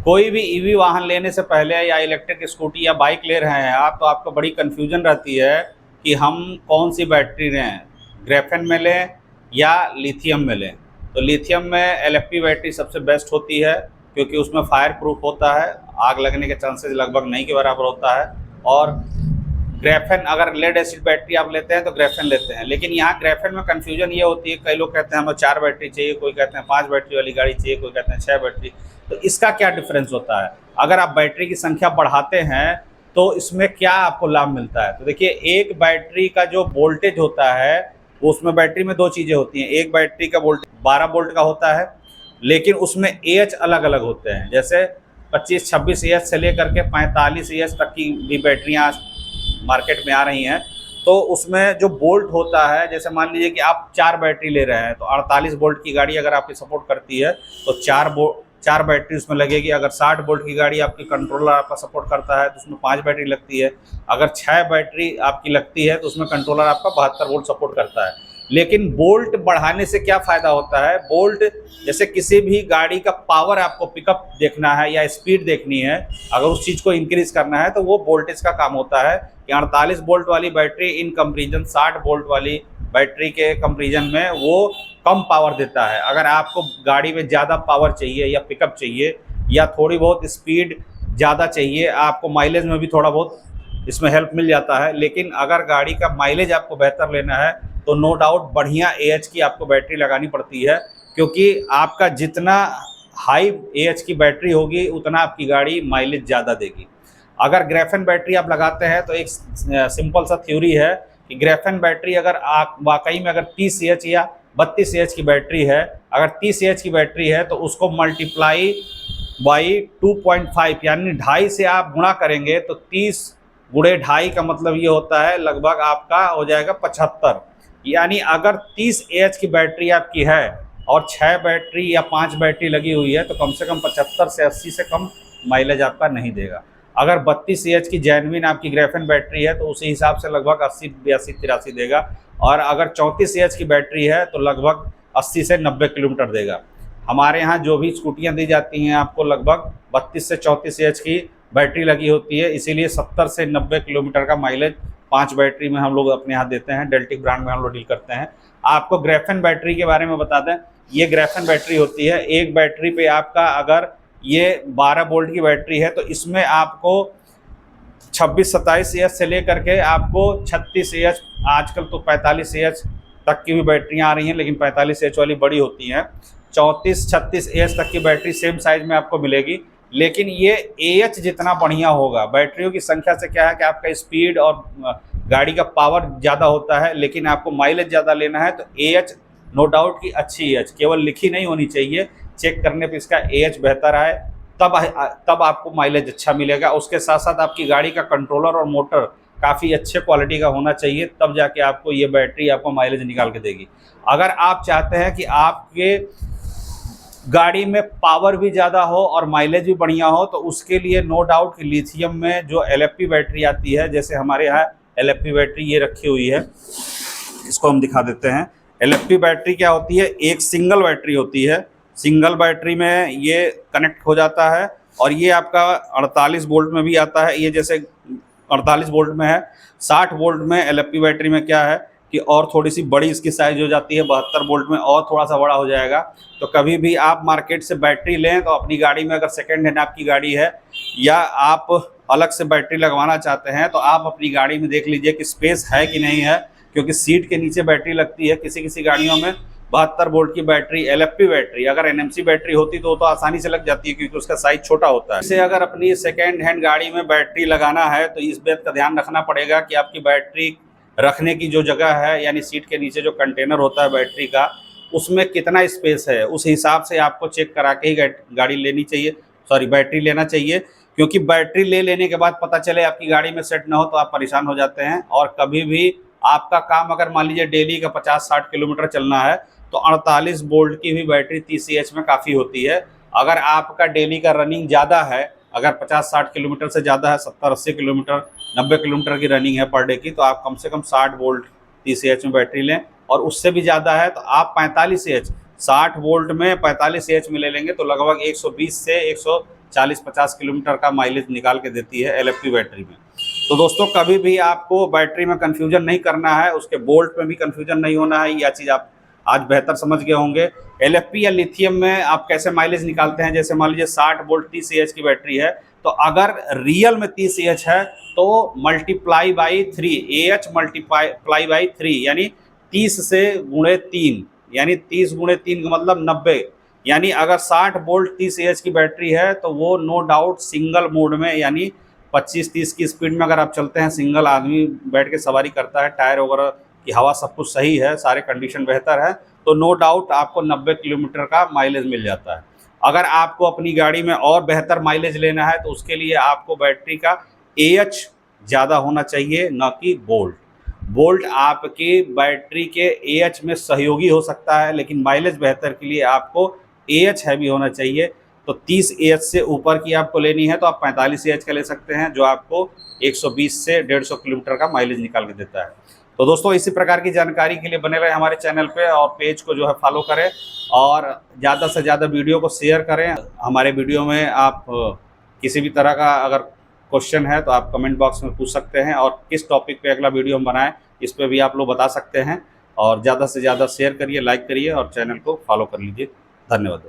कोई भी ईवी वाहन लेने से पहले या इलेक्ट्रिक स्कूटी या बाइक ले रहे हैं आप, तो आपको बड़ी कन्फ्यूजन रहती है कि हम कौन सी बैटरी लें, ग्रेफेन में लें या लिथियम में लें। तो लिथियम में एलएफपी बैटरी सबसे बेस्ट होती है, क्योंकि उसमें फायर प्रूफ होता है, आग लगने के चांसेस लगभग नहीं के बराबर होता है। और ग्रेफेन, अगर लेड एसिड बैटरी आप लेते हैं तो ग्रेफेन लेते हैं, लेकिन यहाँ ग्रेफेन में कन्फ्यूजन ये होती है, कई लोग कहते हैं हमें 4 बैटरी चाहिए, कोई कहते हैं 5 बैटरी वाली गाड़ी चाहिए, कोई कहते हैं 6 बैटरी। तो इसका क्या डिफरेंस होता है? अगर आप बैटरी की संख्या बढ़ाते हैं तो इसमें क्या आपको लाभ मिलता है? तो देखिए, एक बैटरी का जो वोल्टेज होता है, वो उसमें बैटरी में 2 चीज़ें होती हैं। एक बैटरी का वोल्टेज 12 वोल्ट का होता है, लेकिन उसमें एएच अलग अलग होते हैं। जैसे 25-26 एएच से लेकर के 45 एएच तक की भी बैटरियाँ मार्केट में आ रही हैं। तो उसमें जो वोल्ट होता है, जैसे मान लीजिए कि आप 4 बैटरी ले रहे हैं, तो 48 वोल्ट की गाड़ी अगर आपकी सपोर्ट करती है तो 4 बैटरी उसमें लगेगी। अगर 60 वोल्ट की गाड़ी आपकी कंट्रोलर आपका सपोर्ट करता है तो उसमें 5 बैटरी लगती है। अगर 6 बैटरी आपकी लगती है तो उसमें कंट्रोलर आपका 72 वोल्ट सपोर्ट करता है। लेकिन वोल्ट बढ़ाने से क्या फ़ायदा होता है? वोल्ट, जैसे किसी भी गाड़ी का पावर आपको पिकअप देखना है या स्पीड देखनी है, अगर उस चीज़ को इंक्रीज़ करना है तो वो वोल्टेज का काम होता है कि 48 वोल्ट वाली बैटरी इन कंपेरिजन 60 वोल्ट वाली बैटरी के कंपेरिजन में वो कम पावर देता है। अगर आपको गाड़ी में ज़्यादा पावर चाहिए या पिकअप चाहिए या थोड़ी बहुत स्पीड ज़्यादा चाहिए, आपको माइलेज में भी थोड़ा बहुत इसमें हेल्प मिल जाता है। लेकिन अगर गाड़ी का माइलेज आपको बेहतर लेना है तो नो डाउट बढ़िया एएच की आपको बैटरी लगानी पड़ती है, क्योंकि आपका जितना हाई एएच की बैटरी होगी उतना आपकी गाड़ी माइलेज ज़्यादा देगी। अगर ग्रेफेन बैटरी आप लगाते हैं तो एक सिंपल सा थ्योरी है कि ग्रेफेन बैटरी अगर आप वाकई में अगर 30 एएच या 32 एएच की बैटरी है, अगर 30 एएच की बैटरी है तो उसको मल्टीप्लाई बाई 2.5 यानी 2.5 से आप गुणा करेंगे तो 30 गुणे 2.5 का मतलब ये होता है लगभग आपका हो जाएगा 75। यानी अगर 30 एएच की बैटरी आपकी है और 6 बैटरी या 5 बैटरी लगी हुई है तो कम से कम 75 से 80 से कम माइलेज आपका नहीं देगा। अगर 32 एएच की जेन्युइन आपकी ग्रेफेन बैटरी है तो उसी हिसाब से लगभग 80, 82, 83 देगा। और अगर 34 एएच की बैटरी है तो लगभग 80 से 90 किलोमीटर देगा। हमारे यहाँ जो भी स्कूटियाँ दी जाती हैं आपको लगभग 32 से 34 एएच की बैटरी लगी होती है, इसीलिए 70 से 90 किलोमीटर का माइलेज 5 बैटरी में हम लोग अपने यहाँ देते हैं। डेल्टिक ब्रांड में हम लोग डील करते हैं। आपको ग्रेफेन बैटरी के बारे में बता दें, ये ग्रेफेन बैटरी होती है। एक बैटरी पे आपका अगर ये 12 वोल्ट की बैटरी है तो इसमें आपको 26-27 एएच से लेकर के आपको 36 एएच, आजकल तो 45 एएच तक की भी बैटरियाँ आ रही हैं, लेकिन 45 एएच वाली बड़ी होती हैं। 34-36 एएच तक की बैटरी सेम साइज़ में आपको मिलेगी। लेकिन ये एएच जितना बढ़िया होगा, बैटरियों की संख्या से क्या है कि आपका स्पीड और गाड़ी का पावर ज़्यादा होता है, लेकिन आपको माइलेज ज़्यादा लेना है तो एएच नो डाउट की अच्छी एएच केवल लिखी नहीं होनी चाहिए, चेक करने पे इसका एएच बेहतर आए तब आपको माइलेज अच्छा मिलेगा। उसके साथ साथ आपकी गाड़ी का कंट्रोलर और मोटर काफ़ी अच्छे क्वालिटी का होना चाहिए, तब जाके आपको ये बैटरी आपको माइलेज निकाल के देगी। अगर आप चाहते हैं कि आपके गाड़ी में पावर भी ज़्यादा हो और माइलेज भी बढ़िया हो, तो उसके लिए नो डाउट कि लिथियम में जो एलएफपी बैटरी आती है, जैसे हमारे यहाँ एलएफपी बैटरी ये रखी हुई है, इसको हम दिखा देते हैं। एलएफपी बैटरी क्या होती है? एक सिंगल बैटरी होती है। सिंगल बैटरी में ये कनेक्ट हो जाता है और ये आपका 48 वोल्ट में भी आता है। ये जैसे 48 वोल्ट में है। 60 वोल्ट में एलएफपी बैटरी में क्या है कि और थोड़ी सी बड़ी इसकी साइज़ हो जाती है, 72 वोल्ट में और थोड़ा सा बड़ा हो जाएगा। तो कभी भी आप मार्केट से बैटरी लें तो अपनी गाड़ी में, अगर सेकेंड हैंड आपकी गाड़ी है या आप अलग से बैटरी लगवाना चाहते हैं, तो आप अपनी गाड़ी में देख लीजिए कि स्पेस है कि नहीं है, क्योंकि सीट के नीचे बैटरी लगती है। किसी किसी गाड़ियों में 72 वोल्ट की बैटरी एलएफपी बैटरी, अगर एनएमसी बैटरी होती तो आसानी से लग जाती है, क्योंकि उसका साइज छोटा होता है। इसे अगर अपनी सेकेंड हैंड गाड़ी में बैटरी लगाना है तो इस बात का ध्यान रखना पड़ेगा कि आपकी बैटरी रखने की जो जगह है, यानी सीट के नीचे जो कंटेनर होता है बैटरी का, उसमें कितना स्पेस है, उस हिसाब से आपको चेक करा के ही गाड़ी लेनी चाहिए, बैटरी लेना चाहिए। क्योंकि बैटरी ले लेने के बाद पता चले आपकी गाड़ी में सेट ना हो तो आप परेशान हो जाते हैं। और कभी भी आपका काम अगर मान लीजिए डेली का 50-60 किलोमीटर चलना है तो 48 वोल्ट की भी बैटरी 30 एएच में काफ़ी होती है। अगर आपका डेली का रनिंग ज़्यादा है, अगर 50-60 किलोमीटर से ज़्यादा है, 70-80 किलोमीटर, 90 किलोमीटर की रनिंग है पर डे की, तो आप कम से कम 60 वोल्ट 30 एएच में बैटरी लें। और उससे भी ज़्यादा है तो आप 45 एएच, 60 वोल्ट में 45 एएच में ले लेंगे तो लगभग 120 से 40-50 किलोमीटर का माइलेज निकाल के देती है LFP बैटरी में। तो दोस्तों कभी भी आपको बैटरी में कन्फ्यूजन नहीं करना है, उसके बोल्ट में भी कन्फ्यूजन नहीं होना है, यह चीज़ आप आज बेहतर समझ गए होंगे। LFP या लिथियम में आप कैसे माइलेज निकालते हैं, जैसे मान लीजिए 60 वोल्ट 30 AH की बैटरी है, तो अगर रियल में 30 AH है तो multiply by 3, AH multiply by 3 यानी 30 से गुणे 3, यानी 30 गुणे 3 का मतलब 90। यानी अगर 60 वोल्ट 30 AH की बैटरी है तो वो नो डाउट सिंगल मोड में, यानी 25-30 की स्पीड में अगर आप चलते हैं, सिंगल आदमी बैठ के सवारी करता है, टायर वगैरह की हवा सब कुछ सही है, सारे कंडीशन बेहतर है, तो नो डाउट आपको 90 किलोमीटर का माइलेज मिल जाता है। अगर आपको अपनी गाड़ी में और बेहतर माइलेज लेना है तो उसके लिए आपको बैटरी का AH ज़्यादा होना चाहिए, न कि बोल्ट। बोल्ट आपकी बैटरी के AH में सहयोगी हो सकता है, लेकिन माइलेज बेहतर के लिए आपको AH हैवी होना चाहिए। तो 30 AH से ऊपर की आपको लेनी है तो आप 45 AH का ले सकते हैं, जो आपको 120 से 150 किलोमीटर का माइलेज निकाल के देता है। तो दोस्तों इसी प्रकार की जानकारी के लिए बने रहे हमारे चैनल पे और पेज को जो है फॉलो करें और ज़्यादा से ज़्यादा वीडियो को शेयर करें। हमारे वीडियो में आप किसी भी तरह का अगर क्वेश्चन है तो आप कमेंट बॉक्स में पूछ सकते हैं, और किस टॉपिक पे अगला वीडियो हम बनाएं इस पे भी आप लोग बता सकते हैं। और ज़्यादा से ज़्यादा शेयर करिए, लाइक करिए और चैनल को फॉलो कर लीजिए। धन्यवाद।